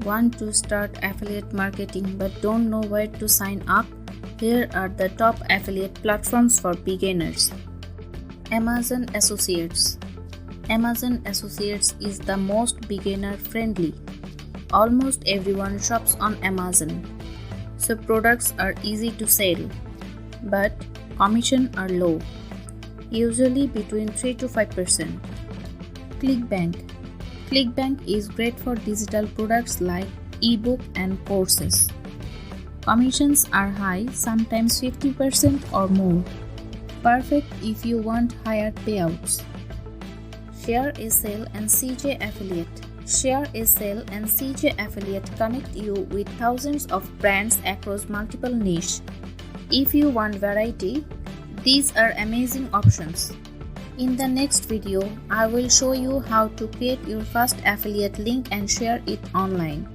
Want to start affiliate marketing but don't know where to sign up? Here are the top affiliate platforms for beginners. Amazon Associates. Amazon Associates is the most beginner friendly. Almost everyone shops on Amazon, so products are easy to sell, but commission are low, usually between 3 to 5%. ClickBank. ClickBank is great for digital products like ebook and courses. Commissions are high, sometimes 50% or more. Perfect if you want higher payouts. ShareASale and CJ Affiliate. ShareASale and CJ Affiliate connect you with thousands of brands across multiple niches. If you want variety, these are amazing options. In the next video, I will show you how to create your first affiliate link and share it online.